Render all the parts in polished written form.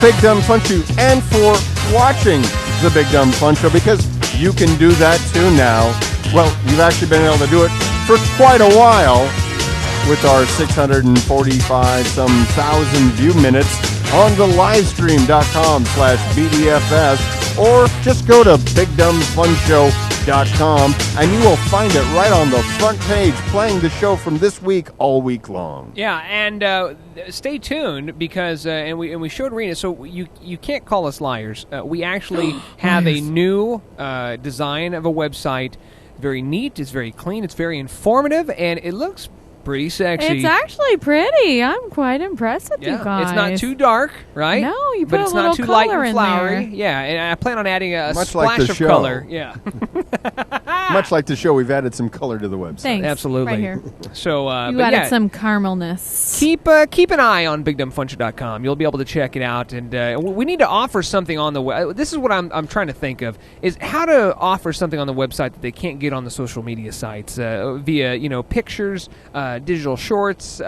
Big Dumb Fun Show and for watching the Big Dumb Fun Show, because you can do that too now. Well, you've actually been able to do it for quite a while with our 645 some thousand view minutes on the livestream.com/BDFS, or just go to BigDumbFunShow.com and you will find it right on the front page, playing the show from this week all week long. Yeah, and stay tuned because and we showed Rina. So you can't call us liars. We actually have a new design of a website. Very neat. It's very clean. It's very informative, and it looks pretty sexy. It's actually pretty. I'm quite impressed with you guys. It's not too dark, right? No, you put but a it's little not too color light and in flowery. there. Yeah, and I plan on adding a Much splash like the of show. color. Yeah. Much like the show, we've added some color to the website. Thanks. Absolutely. Right here. So You added some caramelness. Keep an eye on BigDumbFunShow.com. You'll be able to check it out, and we need to offer something on the web. This is what I'm trying to think of, is how to offer something on the website that they can't get on the social media sites via pictures, digital shorts,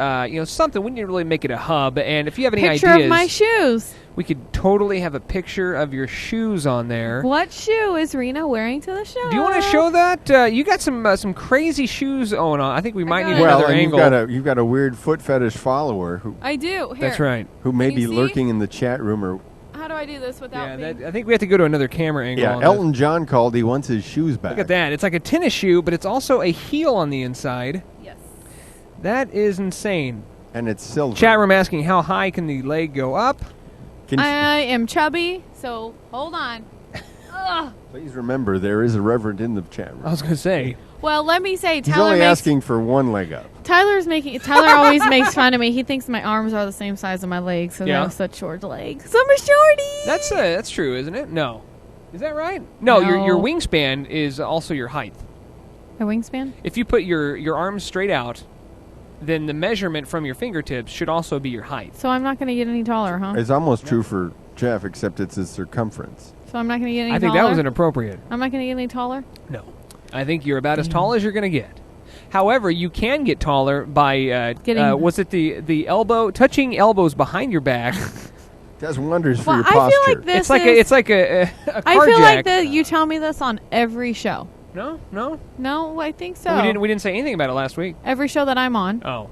something. We need to really make it a hub. And if you have any Picture ideas, of my shoes. we could totally have a picture of your shoes on there. What shoe is Rina wearing to the show? Do you want to show that? You got some crazy shoes on. I think we might need Well, another and angle. you've got a weird foot fetish follower who I do. Here. That's right. may Can be you see? lurking in the chat room. Or How do I do this without being... I think we have to go to another camera angle. yeah, on Elton this. John called. He wants his shoes back. Look at that. It's like a tennis shoe, but it's also a heel on the inside. Yes. That is insane. And it's silver. Chat room asking, how high can the leg go up? I am chubby, so hold on. Ugh. Please remember, there is a reverend in the chat room. I was going to say. Well, let me say, He's Tyler only makes... asking for one leg up. Tyler always makes fun of me. He thinks my arms are the same size as my legs, so Yeah. I have such short legs. So I'm a shorty. That's true, isn't it? No. Is that right? No, No. your wingspan is also your height. A wingspan? If you put your arms straight out, then the measurement from your fingertips should also be your height. So I'm not going to get any taller, huh? It's almost true for Jeff, except it's his circumference. So I'm not going to get any taller? I think that was inappropriate. I'm not going to get any taller? No. I think you're about as tall as you're going to get. However, you can get taller by, was it the elbow, touching elbows behind your back. Does wonders for Well, your I posture. feel like this It's like a I car feel jack. like that you tell me this on every show. No? No, I think so. We didn't say anything about it last week. Every show that I'm on, Oh.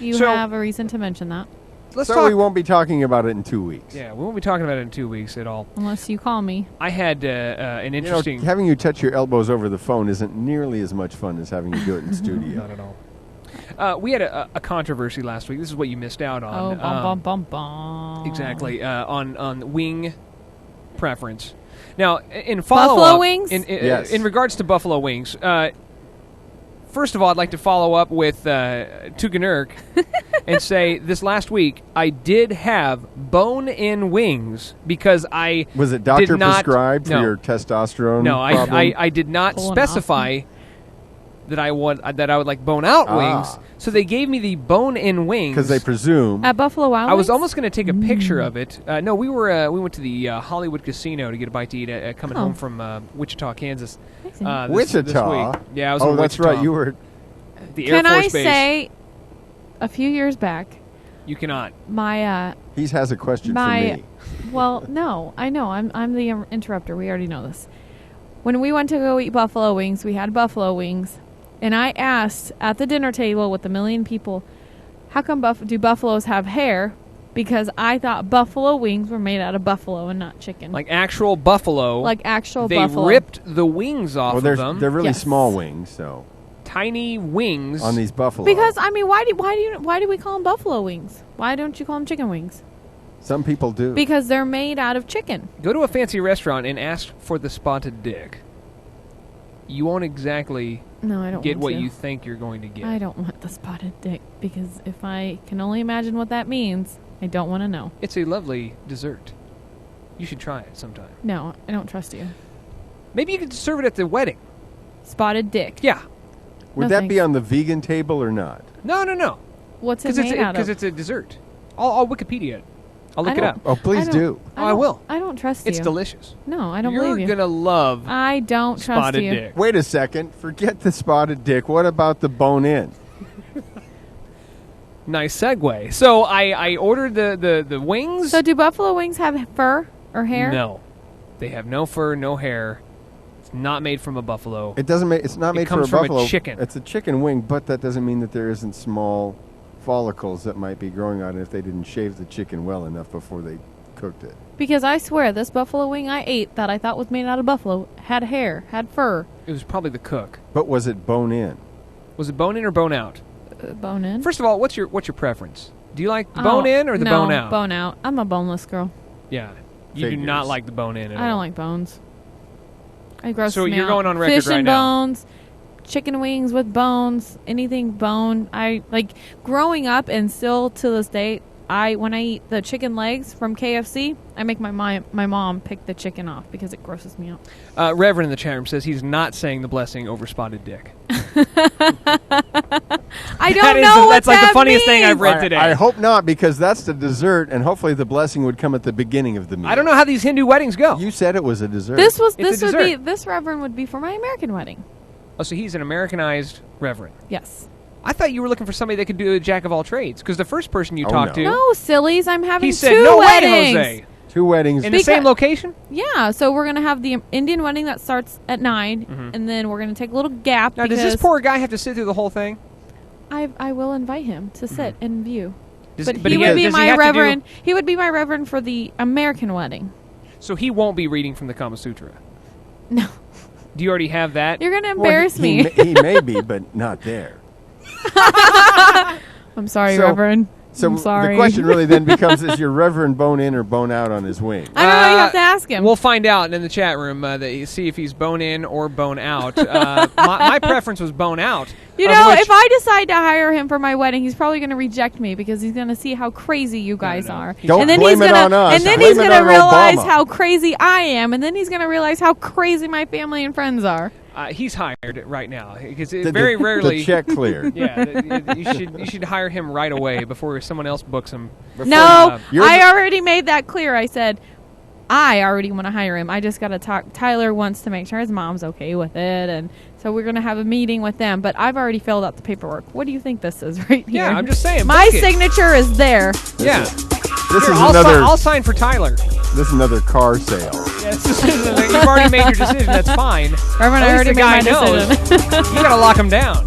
you So- have a reason to mention that. Let's so talk. we won't be talking about it in 2 weeks. Yeah, we won't be talking about it in 2 weeks at all. Unless you call me. I had an interesting... Having you touch your elbows over the phone isn't nearly as much fun as having you do it in studio. Not at all. We had a controversy last week. This is what you missed out on. Oh, bum, bum. Exactly. On wing preference. Now, in follow-up... Buffalo wings? Yes. In regards to buffalo wings, first of all, I'd like to follow up with Tuganurk and say this last week I did have bone-in wings because I Was it doctor did not, prescribed for no, your testosterone No, problem? I did not Pulling specify that I would like bone-out wings, so they gave me the bone-in wings. Because they presume... At Buffalo Wild I was Wings? almost going to take a picture of it. No, we went to the Hollywood Casino to get a bite to eat coming home from Wichita, Kansas. Wichita? This week. Yeah, I was in that's Wichita. right. You were... The Air Can I Force Base. say, a few years back, You cannot. my, He has a question for me. well, no, I know, I'm the interrupter, we already know this. When we went to go eat buffalo wings, we had buffalo wings, and I asked at the dinner table with a million people, how come do buffaloes have hair? Because I thought buffalo wings were made out of buffalo and not chicken. Like actual buffalo. Like actual they buffalo. ripped the wings off Well, of them. they're really Yes. small wings, so... Tiny wings. On these buffalo. Because, I mean, why do we call them buffalo wings? Why don't you call them chicken wings? Some people do. Because they're made out of chicken. Go to a fancy restaurant and ask for the spotted dick. You won't exactly No, I don't get want what to. you think you're going to get. I don't want the spotted dick because if I can only imagine what that means, I don't want to know. It's a lovely dessert. You should try it sometime. No, I don't trust you. Maybe you could serve it at the wedding. Spotted dick. Yeah. Would No, that be thanks. on the vegan table or not? No. What's it Because made out of? it's a dessert. I'll Wikipedia it. I'll look it up. Oh, please do. I will. I don't trust It's you. delicious. No, I don't You're believe you. gonna love I don't trust spotted you. dick. Wait a second. Forget the spotted dick. What about the bone in? Nice segue. So I ordered the wings. So do buffalo wings have fur or hair? No. They have no fur, no hair. It's not made from a buffalo. It doesn't make. It's not made comes for a from a buffalo. chicken. It's a chicken wing, but that doesn't mean that there isn't small follicles that might be growing on it if they didn't shave the chicken well enough before they cooked it. Because I swear, this buffalo wing I ate that I thought was made out of buffalo had hair, had fur. It was probably the cook. But was it bone in? Was it bone in or bone out? Bone in. First of all, what's your preference? Do you like the bone in or the bone out? Bone out. I'm a boneless girl. Yeah. You do not like the bone in at all. I don't like bones. It grosses So me you're out. going on record Fish right and now. bones, chicken wings with bones, anything bone. I like growing up and still to this day. When I eat the chicken legs from KFC, I make my mom pick the chicken off because it grosses me out. Reverend in the chat room says he's not saying the blessing over spotted dick. I don't know what that's like the that funniest thing I've means. read today. I hope not, because that's the dessert, and hopefully the blessing would come at the beginning of the meal. I don't know how these Hindu weddings go. You said it was a dessert. This It's a would be dessert. this reverend would be for my American wedding. Oh, so he's an Americanized reverend. Yes. I thought you were looking for somebody that could do a jack of all trades, because the first person you Oh, talked no. to, No, sillies. I'm having he said, two "No weddings. way, Jose." 2 weddings. In the same Because- location? Yeah, so we're gonna have the Indian wedding that starts at 9, and then we're gonna take a little gap. Now, does this because poor guy have to sit through the whole thing? I will invite him to sit and view. Does, But he does would be does he my have to do- reverend. He would be my reverend for the American wedding. so he won't be reading from the Kama Sutra. No, Do you already have that? you're gonna Well, embarrass me. He may be, but not there. I'm sorry, So- Reverend. So I'm sorry. the question really then becomes: is your reverend bone in or bone out on his wing? I don't know. You have to ask him. We'll find out in the chat room that you see if he's bone in or bone out. My preference was bone out. you of know, which- if I decide to hire him for my wedding, he's probably gonna reject me because he's gonna see how crazy you guys no. are. Don't and then blame he's it gonna, on us. And then Blame he's it gonna on realize Obama. how crazy I am, and then he's gonna realize how crazy my family and friends are. He's hired right now because The- very the- rarely. the check cleared. Yeah, you should hire him right away before someone else books him. No, You're I the- already made that clear. I said I already want to hire him. I just got to talk. Tyler wants to make sure his mom's okay with it, and so we're going to have a meeting with them. But I've already filled out the paperwork. What do you think this is right here? Yeah, I'm just saying. My book it. signature is there. Yeah. This Here, is I'll sign for Tyler. This is another car sale. Yes, you've already made your decision. That's fine. Reverend, I At already least the made guy my knows. decision. You gotta lock him down.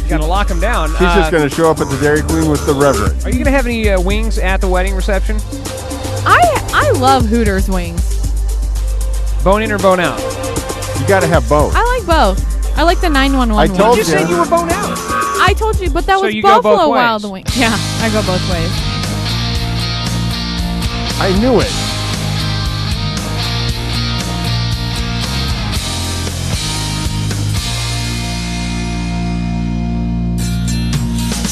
You gotta lock him down. She's just going to show up at the Dairy Queen with the reverend. Are you gonna have any wings at the wedding reception? I love Hooters wings. Bone in or bone out? You got to have both. I like both. I like the 911 I one. told You just you. said you were bone out. I told you, but that So was you go both Buffalo ways. Wild Wings. Yeah, I go both ways. I knew it.